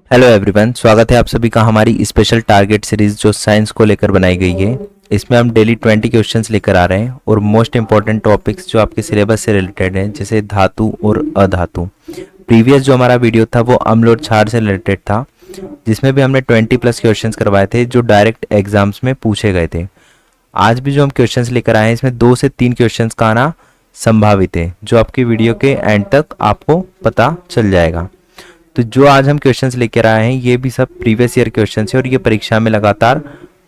Hello everyone, स्वागत है आप सभी का हमारी स्पेशल टारगेट सीरीज जो साइंस को लेकर बनाई गई है। इसमें हम डेली 20 क्वेश्चंस लेकर आ रहे हैं और मोस्ट इंपॉर्टेंट टॉपिक्स जो आपके सिलेबस से रिलेटेड हैं, जैसे धातु और अधातु। प्रीवियस जो हमारा वीडियो था वो अम्ल और क्षार से रिलेटेड था, जिसमें भी हमने 20+ क्वेश्चंस करवाए थे जो डायरेक्ट एग्जाम्स में पूछे गए थे। आज भी जो हम क्वेश्चंस लेकर आए हैं, इसमें 2 से 3 क्वेश्चंस का आना संभावित है, जो आपकी वीडियो के एंड तक आपको पता चल जाएगा। तो जो आज हम क्वेश्चंस लेकर आए हैं ये भी सब प्रीवियस ईयर क्वेश्चंस है और ये परीक्षा में लगातार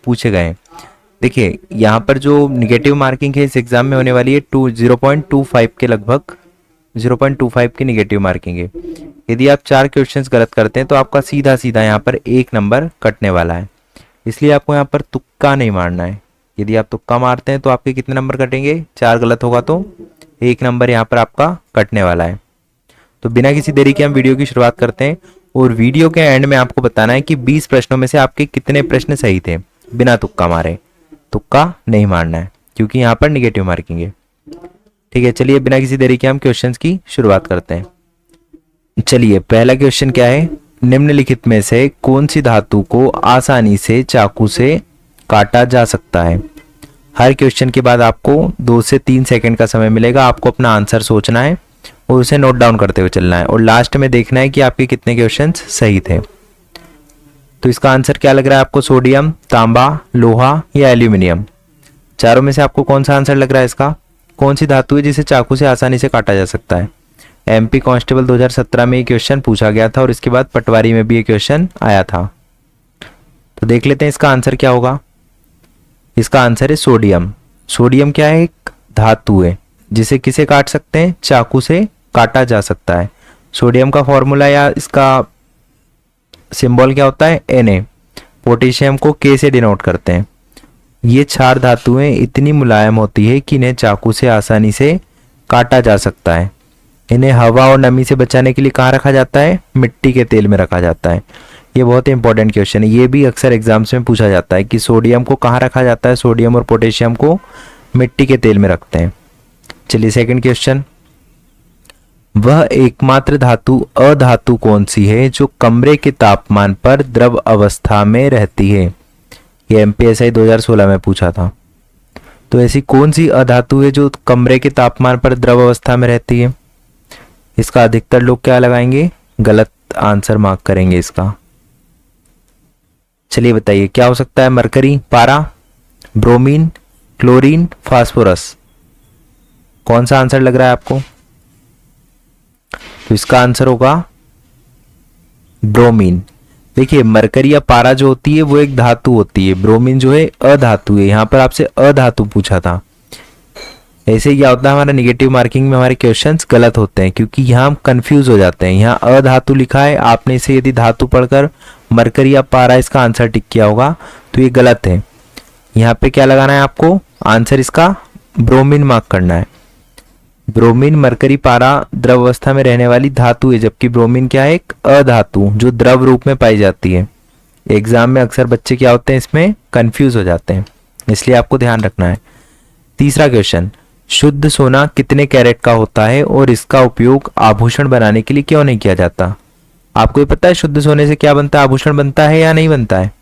पूछे गए हैं। देखिए यहाँ पर जो निगेटिव मार्किंग है इस एग्जाम में होने वाली है 0.25 के लगभग 0.25 की निगेटिव मार्किंग है। यदि आप 4 क्वेश्चंस गलत करते हैं तो आपका सीधा सीधा यहाँ पर 1 नंबर कटने वाला है, इसलिए आपको यहाँ पर तुक्का नहीं मारना है। यदि आप तुक्का मारते हैं तो आपके कितने नंबर कटेंगे? 4 गलत होगा तो 1 नंबर यहाँ पर आपका कटने वाला है। तो बिना किसी देरी के हम वीडियो की शुरुआत करते हैं और वीडियो के एंड में आपको बताना है कि 20 प्रश्नों में से आपके कितने प्रश्न सही थे, बिना तुक्का मारे। तुक्का नहीं मारना है क्योंकि यहाँ पर निगेटिव मार्किंग है। ठीक है, चलिए बिना किसी देरी के हम क्वेश्चंस की शुरुआत करते हैं। चलिए पहला क्वेश्चन क्या है? निम्नलिखित में से कौन सी धातु को आसानी से चाकू से काटा जा सकता है? हर क्वेश्चन के बाद आपको 2 से 3 सेकंड का समय मिलेगा। आपको अपना आंसर सोचना है और उसे नोट डाउन करते हुए चलना है और लास्ट में देखना है कि आपके कितने क्वेश्चंस सही थे। तो इसका आंसर क्या लग रहा है आपको? सोडियम, तांबा, लोहा या एल्यूमिनियम? चारों में से आपको कौन सा आंसर लग रहा है इसका? कौन सी धातु है जिसे चाकू से आसानी से काटा जा सकता है? एमपी कांस्टेबल 2017 में ये क्वेश्चन पूछा गया था और इसके बाद पटवारी में भी ये क्वेश्चन आया था। तो देख लेते हैं इसका आंसर क्या होगा। इसका आंसर है सोडियम। सोडियम क्या है? एक धातु है जिसे किसे काट सकते हैं? चाकू से काटा जा सकता है। सोडियम का फॉर्मूला या इसका सिंबल क्या होता है? Na। पोटेशियम को K से डिनोट करते हैं। ये क्षार धातुएं इतनी मुलायम होती है कि इन्हें चाकू से आसानी से काटा जा सकता है। इन्हें हवा और नमी से बचाने के लिए कहाँ रखा जाता है? मिट्टी के तेल में रखा जाता है। ये बहुत ही इंपॉर्टेंट क्वेश्चन है, ये भी अक्सर एग्जाम्स में पूछा जाता है कि सोडियम को कहाँ रखा जाता है? सोडियम और पोटेशियम को मिट्टी के तेल में रखते हैं। चलिए सेकंड क्वेश्चन, वह एकमात्र धातु अधातु कौन सी है जो कमरे के तापमान पर द्रव अवस्था में रहती है? ये एमपीएसआई 2016 में पूछा था। तो ऐसी कौन सी अधातु है जो कमरे के तापमान पर द्रव अवस्था में रहती है? इसका अधिकतर लोग क्या लगाएंगे? गलत आंसर मार्क करेंगे इसका। चलिए बताइए क्या हो सकता है? मरकरी, पारा, ब्रोमीन, क्लोरीन, फास्फोरस? कौन सा आंसर लग रहा है आपको? तो इसका आंसर होगा ब्रोमीन। देखिए मरकरी या पारा जो होती है वो एक धातु होती है, ब्रोमीन जो है अधातु है। यहां पर आपसे अधातु पूछा था। ऐसे क्या होता है, हमारा निगेटिव मार्किंग में हमारे क्वेश्चंस गलत होते हैं क्योंकि यहाँ हम कंफ्यूज हो जाते हैं। यहाँ अधातु लिखा है, आपने इसे यदि धातु पढ़कर मरकरी या पारा इसका आंसर टिक किया होगा तो ये गलत है। यहाँ पे क्या लगाना है आपको? आंसर इसका ब्रोमीन मार्क करना है। ब्रोमीन, मरकरी, पारा द्रव अवस्था में रहने वाली धातु है, जबकि ब्रोमीन क्या है? एक अधातु जो द्रव रूप में पाई जाती है। एग्जाम में अक्सर बच्चे क्या होते हैं, इसमें कंफ्यूज हो जाते हैं, इसलिए आपको ध्यान रखना है। तीसरा क्वेश्चन, शुद्ध सोना कितने कैरेट का होता है और इसका उपयोग आभूषण बनाने के लिए क्यों नहीं किया जाता? आपको ये पता है शुद्ध सोने से क्या बनता है? आभूषण बनता है या नहीं बनता है?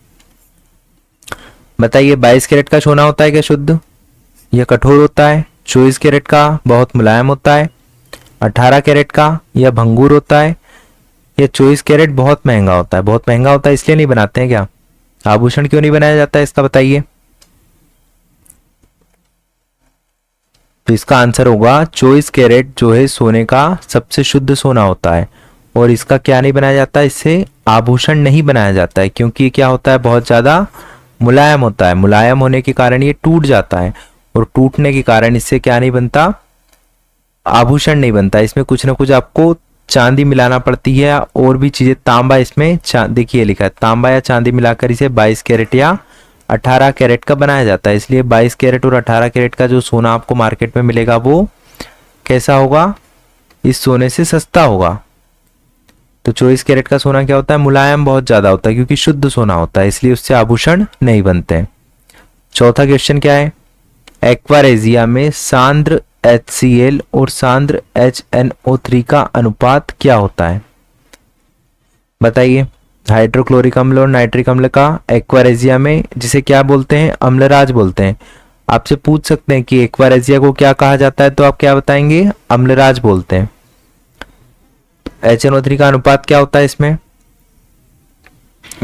बताइए। 22 कैरेट का सोना होता है क्या शुद्ध? यह कठोर होता है। 24 कैरेट का बहुत मुलायम होता है। 18 कैरेट का यह भंगुर होता है। यह 24 कैरेट बहुत महंगा होता है। बहुत महंगा होता है इसलिए नहीं बनाते हैं क्या? आभूषण क्यों नहीं बनाया जाता है इसका बताइए। तो इसका आंसर होगा 24 कैरेट जो है सोने का सबसे शुद्ध सोना होता है और इसका क्या नहीं बनाया जाता? इससे आभूषण नहीं बनाया जाता है क्योंकि ये क्या होता है? बहुत ज्यादा मुलायम होता है। मुलायम होने के कारण ये टूट जाता है और टूटने के कारण इससे क्या नहीं बनता? आभूषण नहीं बनता। इसमें कुछ ना कुछ आपको चांदी मिलाना पड़ती है और भी चीजें। तांबा इसमें देखिए लिखा है, तांबा या चांदी मिलाकर इसे 22 कैरेट या 18 कैरेट का बनाया जाता है। इसलिए 22 कैरेट और 18 कैरेट का जो सोना आपको मार्केट में मिलेगा वो कैसा होगा? इस सोने से सस्ता होगा। तो 24 कैरेट का सोना क्या होता है? मुलायम बहुत ज्यादा होता है क्योंकि शुद्ध सोना होता है, इसलिए उससे आभूषण नहीं बनते। चौथा क्वेश्चन क्या है? एक्वारेजिया में सांद्र HCl और सांद्र HNO3 का अनुपात क्या होता है? बताइए। हाइड्रोक्लोरिक अम्ल और नाइट्रिक अम्ल का एक्वारेजिया में, जिसे क्या बोलते हैं, अम्लराज बोलते हैं। आपसे पूछ सकते हैं कि एक्वारेजिया को क्या कहा जाता है, तो आप क्या बताएंगे, अम्लराज बोलते हैं। HNO3 का अनुपात क्या होता है इसमें,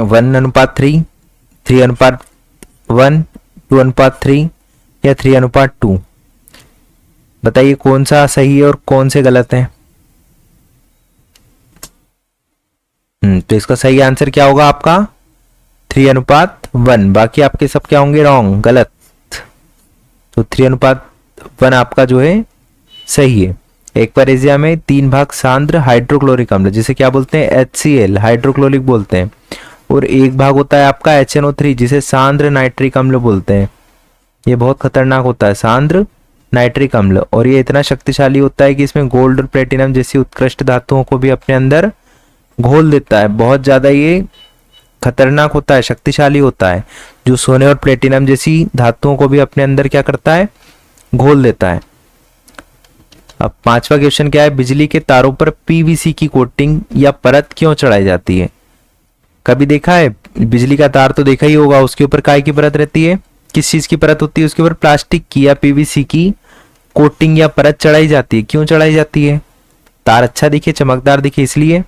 1:3, 3:1, 2:3 या 3:2। बताइए कौन सा सही है और कौन से गलत है। तो इसका सही आंसर क्या होगा आपका 3:1। बाकी आपके सब क्या होंगे, रॉन्ग, गलत। तो 3:1 आपका जो है सही है। एक्वारेजिया में 3 भाग सांद्र हाइड्रोक्लोरिक अम्ल, जिसे क्या बोलते हैं, HCl, हाइड्रोक्लोरिक बोलते हैं, और 1 भाग होता है आपका HNO3, जिसे सांद्र नाइट्रिक अम्ल बोलते हैं। ये बहुत खतरनाक होता है सांद्र नाइट्रिक अम्ल, और ये इतना शक्तिशाली होता है कि इसमें गोल्ड और प्लेटिनम जैसी उत्कृष्ट धातुओं को भी अपने अंदर घोल देता है। बहुत ज्यादा ये खतरनाक होता है, शक्तिशाली होता है, जो सोने और प्लेटिनम जैसी धातुओं को भी अपने अंदर क्या करता है, घोल देता है। अब 5वां क्वेश्चन क्या है, बिजली के तारों पर PVC की कोटिंग या परत क्यों चढ़ाई जाती है। कभी देखा है बिजली का तार, तो देखा ही होगा, उसके ऊपर काय की परत रहती है, किस चीज की परत होती है, उसके ऊपर प्लास्टिक की या PVC की कोटिंग या परत चढ़ाई जाती है। क्यों चढ़ाई जाती है, तार अच्छा दिखे, चमकदार दिखे इसलिए,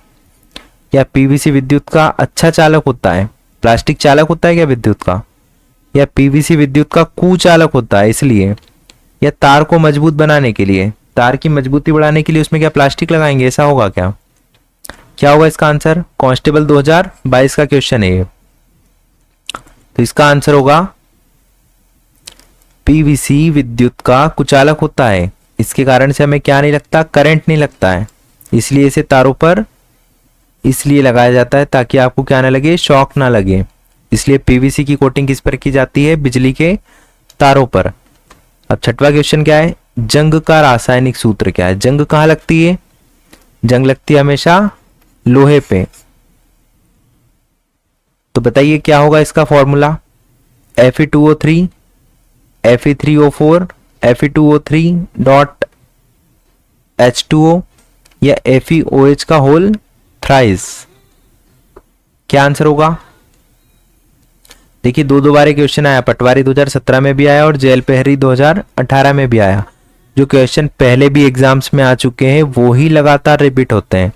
या PVC विद्युत का अच्छा चालक होता है, प्लास्टिक चालक होता है क्या विद्युत का, या PVC विद्युत का कुचालक होता है इसलिए, या तार को मजबूत बनाने के लिए, तार की मजबूती बढ़ाने के लिए उसमें क्या प्लास्टिक लगाएंगे, ऐसा होगा क्या, क्या होगा इसका आंसर। कांस्टेबल 2022 का क्वेश्चन है ये। तो इसका आंसर होगा PVC विद्युत का कुचालक होता है, इसके कारण से हमें क्या नहीं लगता, करंट नहीं लगता है, इसलिए इसे तारों पर इसलिए लगाया जाता है ताकि आपको क्या ना लगे, शॉक ना लगे। इसलिए PVC की कोटिंग किस पर की जाती है, बिजली के तारों पर। अब 6वां क्वेश्चन क्या है, जंग का रासायनिक सूत्र क्या है। जंग कहाँ लगती है, जंग लगती है हमेशा लोहे पे। तो बताइए क्या होगा इसका formula, Fe2O3, Fe3O4, Fe2O3 dot H2O या FeOH का होल थ्राइस। क्या आंसर होगा। देखिए दो बार क्वेश्चन आया, पटवारी 2017 में भी आया और जेल पहरी 2018 में भी आया। जो क्वेश्चन पहले भी एग्जाम्स में आ चुके हैं वो ही लगातार रिपीट होते हैं,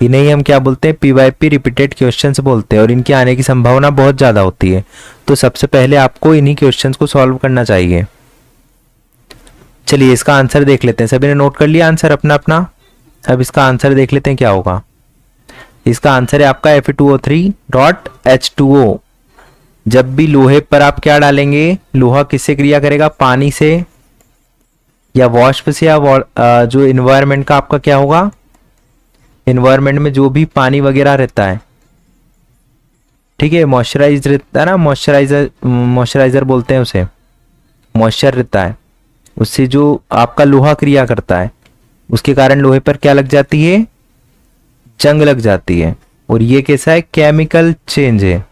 इन्हें हम क्या बोलते हैं, PYP रिपीटेड क्वेश्चंस बोलते हैं, और इनके आने की संभावना बहुत ज्यादा होती है। तो सबसे पहले आपको इन्हीं क्वेश्चंस को सॉल्व करना चाहिए। चलिए इसका आंसर देख लेते हैं, सभी ने नोट कर लिया आंसर अपना अपना। अब इसका आंसर देख लेते हैं क्या होगा। इसका आंसर है आपका Fe2O3.H2O। जब भी लोहे पर आप क्या डालेंगे, लोहा किससे क्रिया करेगा, पानी से या वाष्प से, या जो इन्वायरमेंट का आपका क्या होगा, इन्वायरमेंट में जो भी पानी वगैरह रहता है, ठीक है, मॉइस्चराइज रहता है ना, मॉइस्चराइजर बोलते हैं उसे, मॉइस्चर रहता है, उससे जो आपका लोहा क्रिया करता है, उसके कारण लोहे पर क्या लग जाती है, जंग लग जाती है। और ये कैसा है, केमिकल चेंज है,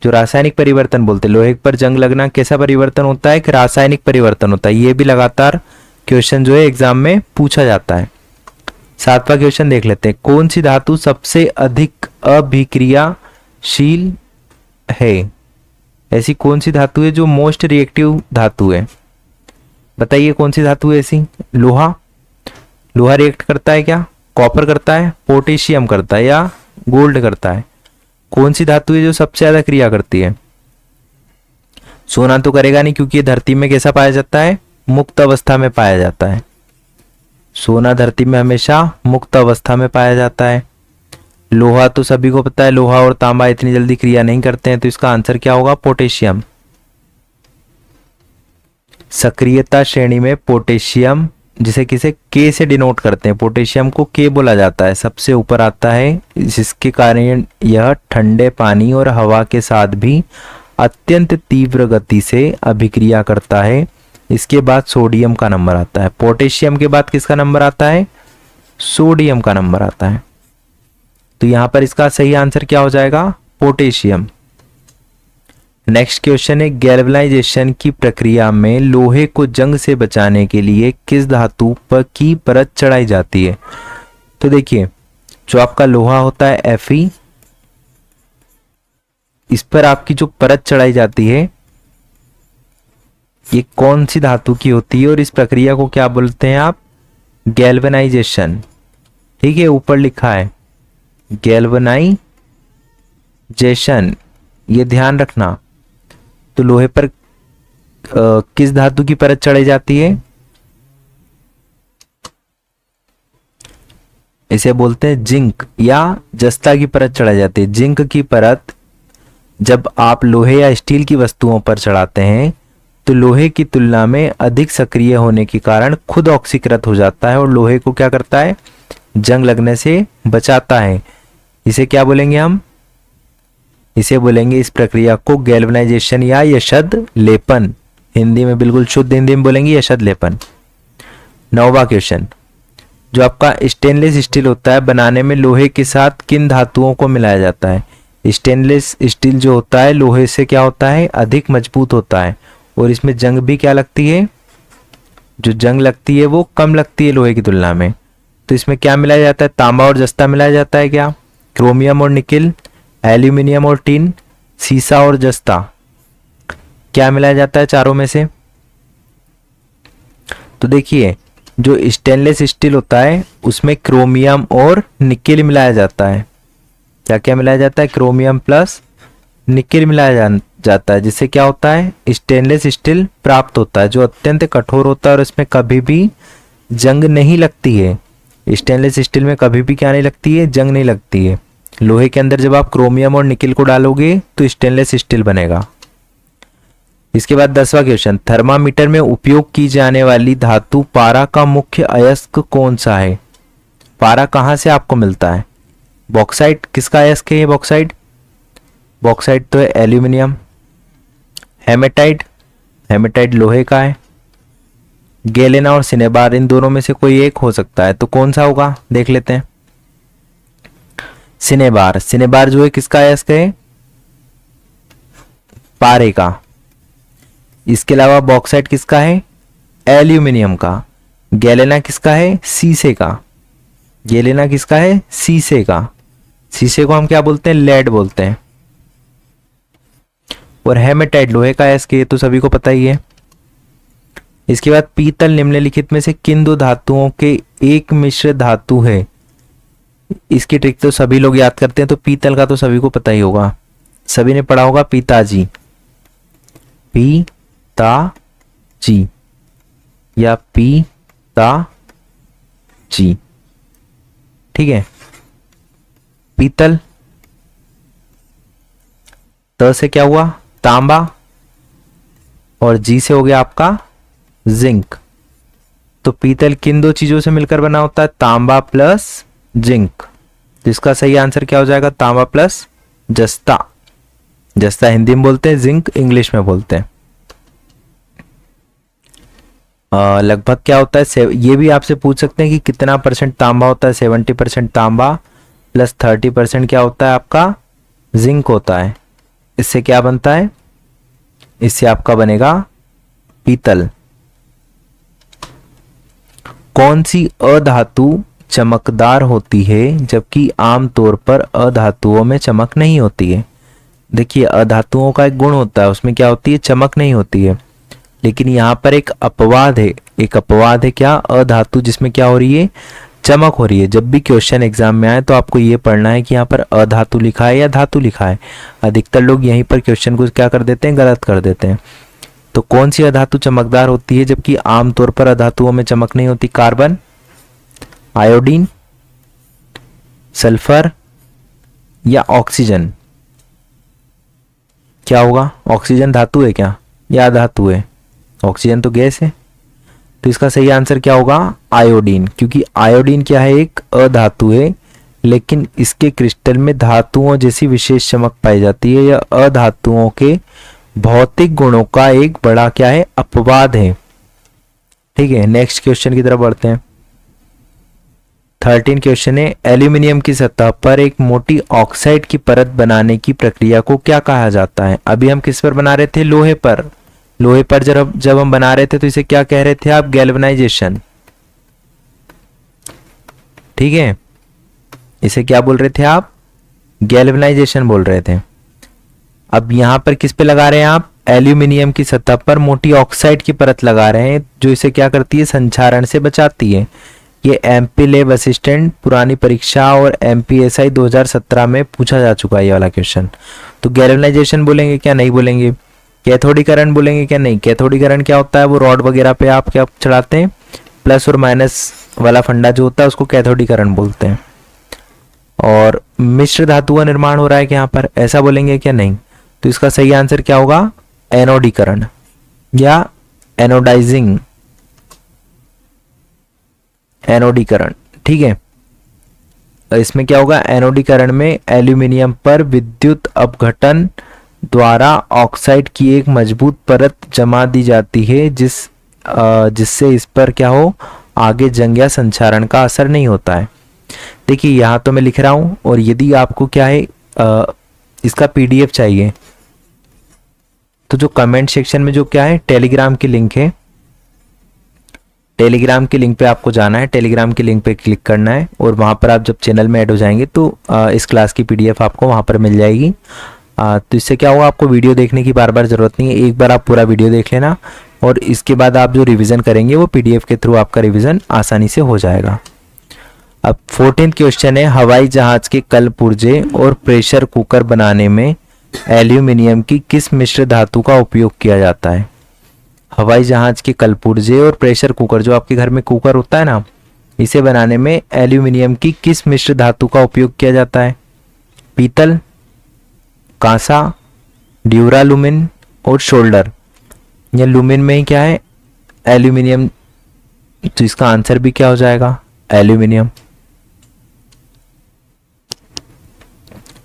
जो रासायनिक परिवर्तन बोलते हैं। लोहे पर जंग लगना कैसा परिवर्तन होता है, एक रासायनिक परिवर्तन होता है। ये भी लगातार क्वेश्चन जो है एग्जाम में पूछा जाता है। 7वां क्वेश्चन देख लेते हैं, कौन सी धातु सबसे अधिक अभिक्रियाशील है। ऐसी कौन सी धातु है जो मोस्ट रिएक्टिव धातु है, बताइए कौन सी धातु है ऐसी। लोहा, लोहा रिएक्ट करता है क्या, कॉपर करता है, पोटेशियम करता है, या गोल्ड करता है। कौन सी धातु है जो सबसे ज्यादा क्रिया करती है। सोना तो करेगा नहीं, क्योंकि ये धरती में कैसा पाया जाता है, मुक्त अवस्था में पाया जाता है। सोना धरती में हमेशा मुक्त अवस्था में पाया जाता है। लोहा तो सभी को पता है, लोहा और तांबा इतनी जल्दी क्रिया नहीं करते हैं, तो इसका आंसर क्या होगा, पोटेशियम। सक्रियता श्रेणी में पोटेशियम, जिसे किसे के से डिनोट करते हैं, पोटेशियम को के बोला जाता है, सबसे ऊपर आता है, जिसके कारण यह ठंडे पानी और हवा के साथ भी अत्यंत तीव्र गति से अभिक्रिया करता है। इसके बाद सोडियम का नंबर आता है। पोटेशियम के बाद किसका नंबर आता है, सोडियम का नंबर आता है। तो यहां पर इसका सही आंसर क्या हो जाएगा, पोटेशियम। नेक्स्ट क्वेश्चन है, गैल्वेनाइजेशन की प्रक्रिया में लोहे को जंग से बचाने के लिए किस धातु पर की परत चढ़ाई जाती है। तो देखिए जो आपका लोहा होता है Fe, इस पर आपकी जो परत चढ़ाई जाती है ये कौन सी धातु की होती है और इस प्रक्रिया को क्या बोलते हैं आप? गैल्वेनाइजेशन। ठीक है, ऊपर लिखा है गैल्वेनाइजेशन, ये ध्यान रखना। तो लोहे पर किस धातु की परत चढ़ाई जाती है? इसे बोलते हैं जिंक या जस्ता की परत चढ़ाई जाती है। जिंक की परत जब आप लोहे या स्टील की वस्तुओं पर चढ़ाते हैं तो लोहे की तुलना में अधिक सक्रिय होने के कारण खुद ऑक्सीकृत हो जाता है और लोहे को क्या करता है? जंग लगने से बचाता है। इसे क्या बोलेंगे हम? इसे बोलेंगे इस प्रक्रिया को गैल्वेनाइजेशन या यशद लेपन। हिंदी में बिल्कुल शुद्ध हिंदी में बोलेंगे यशद लेपन। 9वां क्वेश्चन, जो आपका स्टेनलेस स्टील होता है बनाने में लोहे के साथ किन धातुओं को मिलाया जाता है? स्टेनलेस स्टील जो होता है लोहे से क्या होता है? अधिक मजबूत होता है और इसमें जंग भी क्या लगती है? जो जंग लगती है वो कम लगती है लोहे की तुलना में। तो इसमें क्या मिलाया जाता है? तांबा और जस्ता मिलाया जाता है क्या? क्रोमियम और निकिल, एल्यूमिनियम और टिन, सीसा और जस्ता, क्या मिलाया जाता है चारों में से? तो देखिए, जो स्टेनलेस स्टील होता है उसमें क्रोमियम और निकिल मिलाया जाता है। क्या क्या मिलाया जाता है? क्रोमियम प्लस निकिल मिलाया जाता है, जिससे क्या होता है? स्टेनलेस स्टील प्राप्त होता है जो अत्यंत कठोर होता है और इसमें कभी भी जंग नहीं लगती है। स्टेनलेस स्टील में कभी भी क्या नहीं लगती है? जंग नहीं लगती है। लोहे के अंदर जब आप क्रोमियम और निकिल को डालोगे तो स्टेनलेस स्टील बनेगा। इसके बाद 10वां क्वेश्चन, थर्मामीटर में उपयोग की जाने वाली धातु पारा का मुख्य अयस्क कौन सा है? पारा कहाँ से आपको मिलता है? बॉक्साइट किसका अयस्क है? ये बॉक्साइट, बॉक्साइट तो है एल्यूमिनियम। हेमेटाइट, हेमेटाइट लोहे का है। गैलेना और सिनेबार, इन दोनों में से कोई एक हो सकता है, तो कौन सा होगा देख लेते हैं। सिनेबार, सिनेबार जो है किसका अयस्क है? पारे का। इसके अलावा बॉक्साइट किसका है? एल्यूमिनियम का। गैलेना किसका है? शीशे का। गैलेना किसका है? शीशे का। शीशे को हम क्या बोलते हैं? लेड बोलते हैं। और हेमेटाइट लोहे का अयस्क, ये तो सभी को पता ही है। इसके बाद पीतल निम्नलिखित में से किन दो धातुओं के एक मिश्र धातु है? इसकी ट्रिक तो सभी लोग याद करते हैं, तो पीतल का तो सभी को पता ही होगा, सभी ने पढ़ा होगा पिताजी, पिताजी या पिताजी। ठीक है, पीतल, त से क्या हुआ? तांबा, और जी से हो गया आपका जिंक। तो पीतल किन दो चीजों से मिलकर बना होता है? तांबा प्लस जिंक। तो इसका सही आंसर क्या हो जाएगा? तांबा प्लस जस्ता। जस्ता हिंदी में बोलते हैं, जिंक इंग्लिश में बोलते हैं। लगभग क्या होता है? ये भी आपसे पूछ सकते हैं कि कितना परसेंट तांबा होता है? 70% तांबा प्लस 30% क्या होता है आपका? जिंक होता है। इससे क्या बनता है? इससे आपका बनेगा पीतल। कौन सी अधातु चमकदार होती है जबकि आमतौर पर अधातुओं में चमक नहीं होती है? देखिए, अधातुओं का एक गुण होता है, उसमें क्या होती है? चमक नहीं होती है। लेकिन यहाँ पर एक अपवाद है। एक अपवाद है क्या? अधातु जिसमें क्या हो रही है? चमक हो रही है। जब भी क्वेश्चन एग्जाम में आए तो आपको ये पढ़ना है कि यहाँ पर अधातु लिखा है या धातु लिखा है। अधिकतर लोग यहीं पर क्वेश्चन को क्या कर देते हैं? गलत कर देते हैं। तो कौन सी अधातु चमकदार होती है जबकि आमतौर पर अधातुओं में चमक नहीं होती? कार्बन, आयोडीन, सल्फर या ऑक्सीजन? क्या होगा? ऑक्सीजन धातु है क्या या अधातु है? ऑक्सीजन तो गैस है। तो इसका सही आंसर क्या होगा? आयोडीन। क्योंकि आयोडीन क्या है? एक अधातु है, लेकिन इसके क्रिस्टल में धातुओं जैसी विशेष चमक पाई जाती है। यह अधातुओं के भौतिक गुणों का एक बड़ा क्या है? अपवाद है। ठीक है, नेक्स्ट क्वेश्चन की तरफ बढ़ते हैं। 13 क्वेश्चन है, एल्यूमिनियम की सतह पर एक मोटी ऑक्साइड की परत बनाने की प्रक्रिया को क्या कहा जाता है? अभी हम किस पर बना रहे थे? लोहे पर। लोहे पर जब हम बना रहे थे तो इसे क्या कह रहे थे आप? गैल्वेनाइजेशन। ठीक है, इसे क्या बोल रहे थे आप? गैल्वेनाइजेशन बोल रहे थे। अब यहाँ पर किस पे लगा रहे हैं आप, एल्यूमिनियम की सतह पर मोटी ऑक्साइड की परत लगा रहे हैं जो इसे क्या करती है, संक्षारण से बचाती है। ये एमपी लैब असिस्टेंट पुरानी परीक्षा और एमपीएसआई 2017 में पूछा जा चुका है ये वाला क्वेश्चन। तो गैल्वेनाइजेशन बोलेंगे क्या, नहीं बोलेंगे। कैथोडीकरण बोलेंगे क्या, नहीं। कैथोडीकरण क्या होता है, वो रॉड वगैरह पे आप क्या चढ़ाते हैं, प्लस और माइनस वाला फंडा जो होता है उसको कैथोडीकरण बोलते हैं। और मिश्र धातु का निर्माण हो रहा है क्या यहाँ पर, ऐसा बोलेंगे क्या, नहीं। तो इसका सही आंसर क्या होगा, एनोडीकरण या एनोडाइजिंग, एनोडीकरण। ठीक है, इसमें क्या होगा, एनोडीकरण में एल्यूमिनियम पर विद्युत अपघटन द्वारा ऑक्साइड की एक मजबूत परत जमा दी जाती है जिससे इस पर क्या हो, आगे जंग या संक्षारण का असर नहीं होता है। देखिए यहाँ तो मैं लिख रहा हूं, और यदि आपको क्या है इसका पीडीएफ चाहिए तो जो कमेंट सेक्शन में जो क्या है टेलीग्राम की लिंक है, टेलीग्राम की लिंक पे आपको जाना है, टेलीग्राम की लिंक पे क्लिक करना है और वहाँ पर आप जब चैनल में ऐड हो जाएंगे तो इस क्लास की पीडीएफ आपको वहाँ पर मिल जाएगी। तो इससे क्या होगा, आपको वीडियो देखने की बार बार ज़रूरत नहीं है, एक बार आप पूरा वीडियो देख लेना और इसके बाद आप जो रिवीजन करेंगे वो पीडीएफ के थ्रू आपका रिवीजन आसानी से हो जाएगा। अब 14th क्वेश्चन है, हवाई जहाज के कल पुर्जे और प्रेशर कुकर बनाने में एल्यूमिनियम की किस मिश्र धातु का उपयोग किया जाता है। हवाई जहाज के कलपुर्जे और प्रेशर कुकर, जो आपके घर में कुकर होता है ना, इसे बनाने में एल्यूमिनियम की किस मिश्र धातु का उपयोग किया जाता है। पीतल, कांसा, ड्यूरालुमिन और शोल्डर। या लुमिन में ही क्या है, एल्यूमिनियम, तो इसका आंसर भी क्या हो जाएगा, एल्यूमिनियम।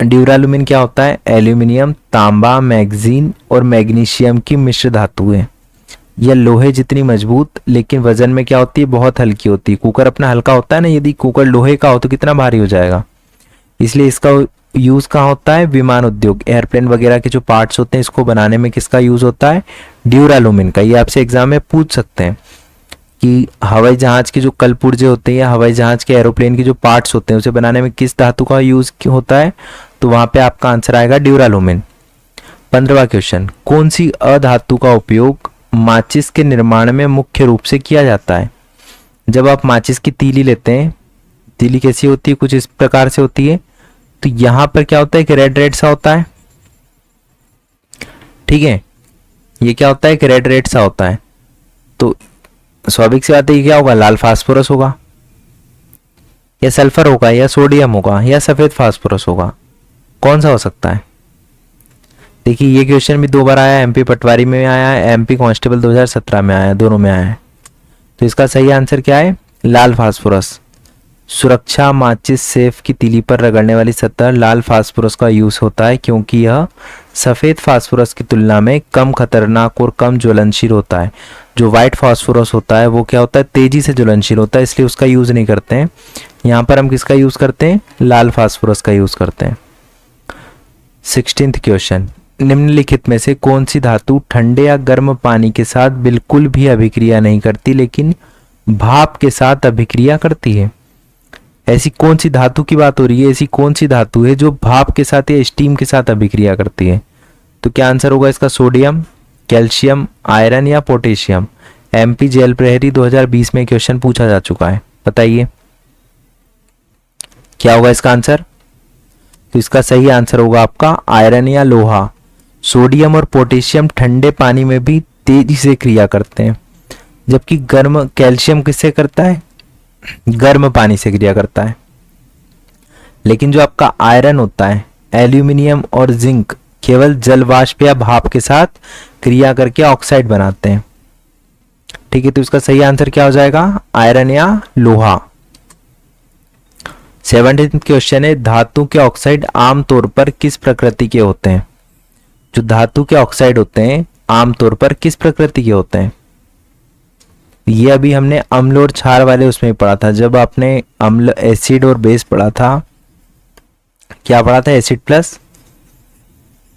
ड्यूरालुमिन क्या होता है, एल्यूमिनियम, तांबा, मैग्नीज और मैग्नीशियम की मिश्र धातु है। यह लोहे जितनी मजबूत लेकिन वजन में क्या होती है, बहुत हल्की होती है। कुकर अपना हल्का होता है ना, यदि कुकर लोहे का हो तो कितना भारी हो जाएगा, इसलिए इसका यूज कहाँ होता है, विमान उद्योग, एयरप्लेन वगैरह के जो पार्ट्स होते हैं इसको बनाने में किसका यूज होता है, ड्यूरालुमिन का। ये आपसे एग्जाम में पूछ सकते हैं कि हवाई जहाज के जो कलपुर्जे होते हैं या हवाई जहाज के एरोप्लेन के जो पार्ट्स होते हैं उसे बनाने में किस धातु का यूज होता है, तो वहां पे आपका आंसर आएगा ड्यूरालुमिन। 15वां क्वेश्चन, कौन सी अधातु का उपयोग माचिस के निर्माण में मुख्य रूप से किया जाता है। जब आप माचिस की तीली लेते हैं, तीली कैसी होती है, कुछ इस प्रकार से होती है, तो यहां पर क्या होता है कि रेड रेड सा होता है। ठीक है, ये क्या होता है कि रेड रेड सा होता है, तो स्वाभाविक सी बात है, ये क्या होगा, लाल फास्फोरस होगा या सल्फर होगा या सोडियम होगा या सफेद फास्फोरस होगा, कौन सा हो सकता है। देखिए ये क्वेश्चन भी 2 बार आया, एमपी पटवारी में आया है, एमपी कांस्टेबल 2017 में आया है, दोनों में आया है। तो इसका सही आंसर क्या है, लाल फास्फोरस। सुरक्षा माचिस सेफ की तीली पर रगड़ने वाली सतह लाल फास्फोरस का यूज होता है क्योंकि यह सफेद फास्फोरस की तुलना में कम खतरनाक और कम ज्वलनशील होता है। जो व्हाइट फास्फोरस होता है वो क्या होता है, तेजी से ज्वलनशील होता है, इसलिए उसका यूज नहीं करते हैं। यहाँ पर हम किसका यूज करते हैं, लाल फास्फोरस का यूज करते हैं। 16th क्वेश्चन, निम्नलिखित में से कौन सी धातु ठंडे या गर्म पानी के साथ बिल्कुल भी अभिक्रिया नहीं करती लेकिन भाप के साथ अभिक्रिया करती है। ऐसी कौन सी धातु की बात हो रही है, ऐसी कौन सी धातु है जो भाप के साथ या स्टीम के साथ अभिक्रिया करती है। तो क्या आंसर होगा इसका, सोडियम, कैल्शियम, आयरन या पोटेशियम। एमपी जेल प्रहरी 2020 में क्वेश्चन पूछा जा चुका है, बताइए क्या होगा इसका आंसर। तो इसका सही आंसर होगा आपका आयरन या लोहा। सोडियम और पोटेशियम ठंडे पानी में भी तेजी से क्रिया करते हैं, जबकि गर्म कैल्शियम किससे करता है, गर्म पानी से क्रिया करता है। लेकिन जो आपका आयरन होता है, एल्यूमिनियम और जिंक केवल जल वाष्प या भाप के साथ क्रिया करके ऑक्साइड बनाते हैं। ठीक है, तो इसका सही आंसर क्या हो जाएगा, आयरन या लोहा। 17th क्वेश्चन है, धातु के ऑक्साइड आमतौर पर किस प्रकृति के होते हैं। जो धातु के ऑक्साइड होते हैं आमतौर पर किस प्रकृति के होते हैं। ये अभी हमने अम्ल और क्षार वाले उसमें पढ़ा था, जब आपने अम्ल एसिड और बेस पढ़ा था, क्या पढ़ा था, एसिड प्लस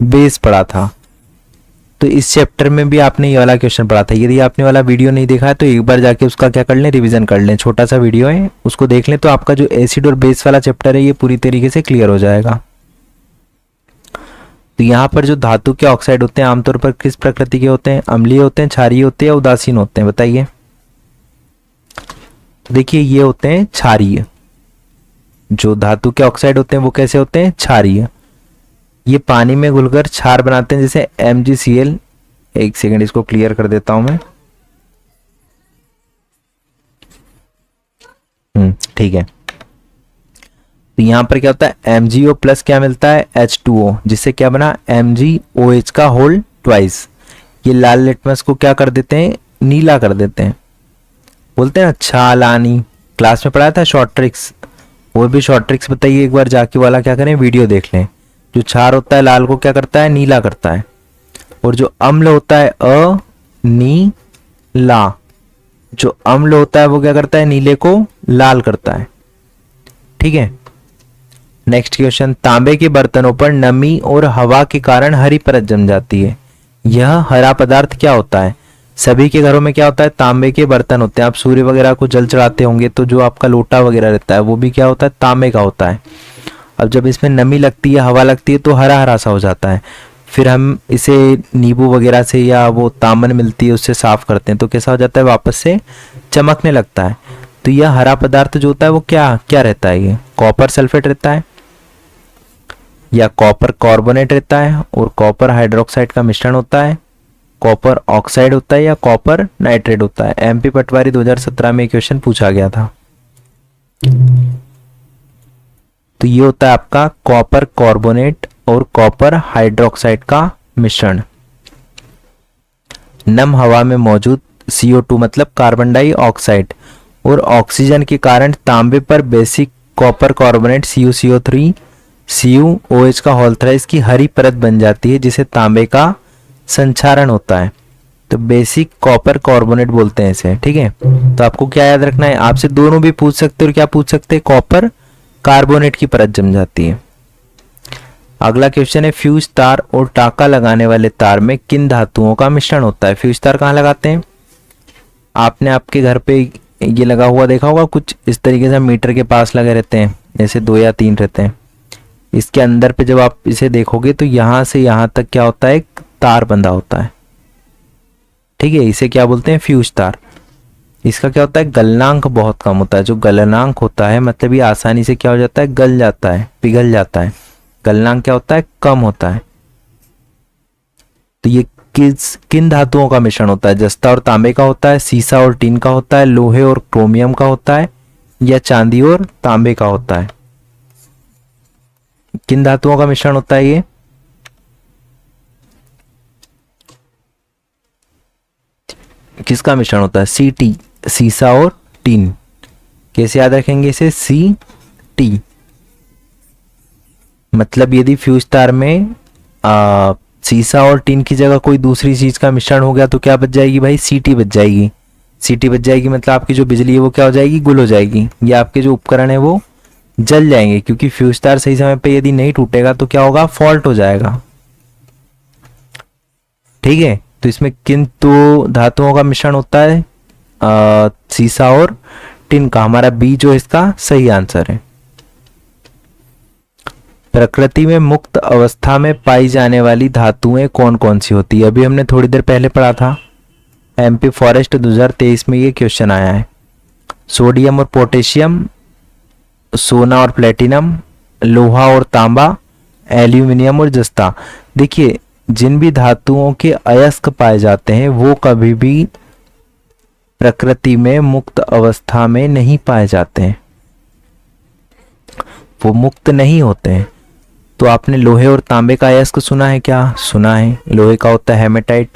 बेस पढ़ा था। तो इस चैप्टर में भी आपने ये वाला क्वेश्चन पढ़ा था। यदि आपने वाला वीडियो नहीं देखा है तो एक बार जाके उसका क्या कर लें, रिवीजन कर लें, छोटा सा वीडियो है उसको देख लें, तो आपका जो एसिड और बेस वाला चैप्टर है ये पूरी तरीके से क्लियर हो जाएगा। तो यहाँ पर जो धातु के ऑक्साइड होते हैं आमतौर पर किस प्रकृति के होते हैं? अम्लीय होते हैं, क्षारीय होते हैं या उदासीन होते हैं? बताइए। देखिए ये होते हैं क्षारीय। जो धातु के ऑक्साइड होते हैं वो कैसे होते हैं? क्षारीय। ये पानी में घुलकर क्षार बनाते हैं, जैसे MgCl। एक सेकंड इसको क्लियर कर देता हूं मैं। ठीक है। तो यहां पर क्या होता है? MgO प्लस क्या मिलता है? H2O, जिससे क्या बना? MgOH का होल ट्वाइस। ये लाल लिटमस को क्या कर देते हैं? नीला कर देते हैं। बोलते हैं अच्छा लानी, क्लास में पढ़ाया था शॉर्ट ट्रिक्स, वो भी शॉर्ट ट्रिक्स बताइए एक बार जाके, वाला क्या करें वीडियो देख लें। जो क्षार होता है लाल को क्या करता है? नीला करता है। और जो अम्ल होता है नीला, जो अम्ल होता है वो क्या करता है? नीले को लाल करता है। ठीक है। नेक्स्ट क्वेश्चन, तांबे के बर्तनों पर नमी और हवा के कारण हरी परत जम जाती है। यह हरा पदार्थ क्या होता है? सभी के घरों में क्या होता है? तांबे के बर्तन होते हैं। आप सूर्य वगैरह को जल चढ़ाते होंगे तो जो आपका लोटा वगैरह रहता है वो भी क्या होता है? तांबे का होता है। अब जब इसमें नमी लगती है, हवा लगती है तो हरा हरा सा हो जाता है। फिर हम इसे नींबू वगैरह से या वो तामन मिलती है उससे साफ करते हैं तो कैसा हो जाता है? वापस से चमकने लगता है। तो यह हरा पदार्थ जो होता है वो क्या क्या रहता है? ये कॉपर सल्फेट रहता है या कॉपर कार्बोनेट रहता है और कॉपर हाइड्रोक्साइड का मिश्रण होता है, कॉपर ऑक्साइड होता है या कॉपर नाइट्रेट होता है। MP पटवारी 2017 में क्वेश्चन पूछा गया था। तो ये होता है आपका कॉपर कार्बोनेट और कॉपर हाइड्रोक्साइड का मिश्रण। नम हवा में मौजूद CO2 मतलब कार्बन डाइऑक्साइड और ऑक्सीजन के कारण तांबे पर basic copper carbonate CuCO3 CuOH का होल थ्राइस की हरी परत बन जाती है, जिसे तांबे का संचारण होता है। तो बेसिक कॉपर कार्बोनेट बोलते हैं इसे। ठीक है। तो आपको क्या याद रखना है? आपसे दोनों भी पूछ सकते हो। और क्या पूछ सकते हैं? कॉपर कार्बोनेट की परत जम जाती है। अगला क्वेश्चन है, फ्यूज तार और टाका लगाने वाले तार में किन धातुओं का मिश्रण होता है? फ्यूज तार कहाँ लगाते हैं? आपने आपके घर पे ये लगा हुआ देखा होगा, कुछ इस तरीके से मीटर के पास लगे रहते हैं, जैसे 2 या 3 रहते हैं। इसके अंदर पे जब आप इसे देखोगे तो यहां से यहां तक क्या होता है? एक तार बंधा होता है। ठीक है। इसे क्या बोलते हैं? फ्यूज तार। इसका क्या होता है? गलनांक बहुत कम होता है। जो गलनांक होता है मतलब ये आसानी से क्या हो जाता है? गल जाता है, पिघल जाता है। गलनांक क्या होता है? कम होता है। तो ये किन धातुओं का मिश्रण होता है? जस्ता और तांबे का होता है, सीसा और टीन का होता है, लोहे और क्रोमियम का होता है या चांदी और तांबे का होता है? किन धातुओं का मिश्रण होता है ये? किसका मिश्रण होता है? CT, सीसा और टीन। कैसे याद रखेंगे इसे? CT मतलब यदि फ्यूज तार में सीसा और टीन की जगह कोई दूसरी चीज का मिश्रण हो गया तो क्या बच जाएगी भाई? CT बच जाएगी। CT बच जाएगी मतलब आपकी जो बिजली है वो क्या हो जाएगी? गुल हो जाएगी, या आपके जो उपकरण है वो जल जाएंगे, क्योंकि फ्यूज तार सही समय पे यदि नहीं टूटेगा तो क्या होगा? फॉल्ट हो जाएगा। ठीक है। तो इसमें किन दो धातुओं का मिश्रण होता है? सीसा और टिन का। हमारा बी जो इसका सही आंसर है। प्रकृति में मुक्त अवस्था में पाई जाने वाली धातुएं कौन कौन सी होती है? अभी हमने थोड़ी देर पहले पढ़ा था, MP फॉरेस्ट 2023 में ये क्वेश्चन आया है। सोडियम और पोटेशियम, सोना और प्लेटिनम, लोहा और तांबा, एल्यूमिनियम और जस्ता। देखिए जिन भी धातुओं के अयस्क पाए जाते हैं वो कभी भी प्रकृति में मुक्त अवस्था में नहीं पाए जाते हैं, वो मुक्त नहीं होते हैं। तो आपने लोहे और तांबे का अयस्क सुना है क्या? सुना है। लोहे का होता है हेमेटाइट,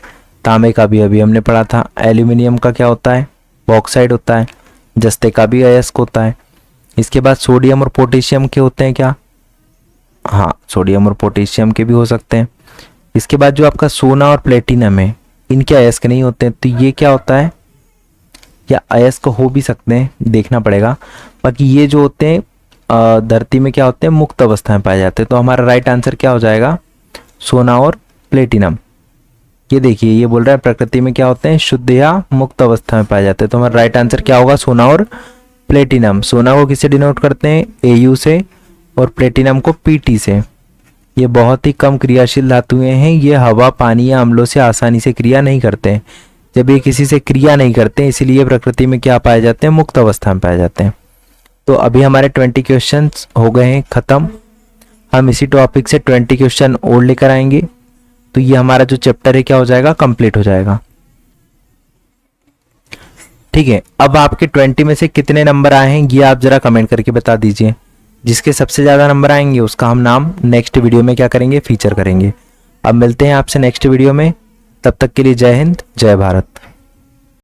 तांबे का भी अभी हमने पढ़ा था। एल्यूमिनियम का क्या होता है? बॉक्साइड होता है। जस्ते का भी अयस्क होता है। इसके बाद सोडियम और पोटेशियम के होते हैं क्या? हाँ, सोडियम और पोटेशियम के भी हो सकते हैं। इसके बाद जो आपका सोना और प्लेटिनम है, इनके अयस्क नहीं होते हैं। तो ये क्या होता है? या अयस्क हो भी सकते हैं, देखना पड़ेगा। बाकी ये जो होते हैं धरती में क्या होते हैं? मुक्त अवस्था में पाए जाते हैं। तो हमारा राइट आंसर क्या हो जाएगा? सोना और प्लेटिनम। ये देखिए ये बोल रहा है प्रकृति में क्या होते हैं? शुद्ध या मुक्त अवस्था में पाए जाते हैं। तो हमारा राइट आंसर क्या होगा? सोना और प्लेटिनम। सोना को किससे डिनोट करते हैं? AU से और प्लेटिनम को PT से। ये बहुत ही कम क्रियाशील धातुएं हैं। ये हवा, पानी या अम्लों से आसानी से क्रिया नहीं करते हैं। जब ये किसी से क्रिया नहीं करते हैं, इसीलिए प्रकृति में क्या पाए जाते हैं, मुक्त अवस्था में पाए जाते हैं। तो अभी हमारे 20 क्वेश्चंस हो गए हैं खत्म। हम इसी टॉपिक से 20 क्वेश्चन और लेकर आएंगे, तो ये हमारा जो चैप्टर है क्या हो जाएगा, कंप्लीट हो जाएगा। ठीक है, अब आपके 20 में से कितने नंबर आए हैं ये आप जरा कमेंट करके बता दीजिए। जिसके सबसे ज़्यादा नंबर आएंगे उसका हम नाम नेक्स्ट वीडियो में क्या करेंगे, फीचर करेंगे। अब मिलते हैं आपसे नेक्स्ट वीडियो में, तब तक के लिए जय हिंद, जय भारत।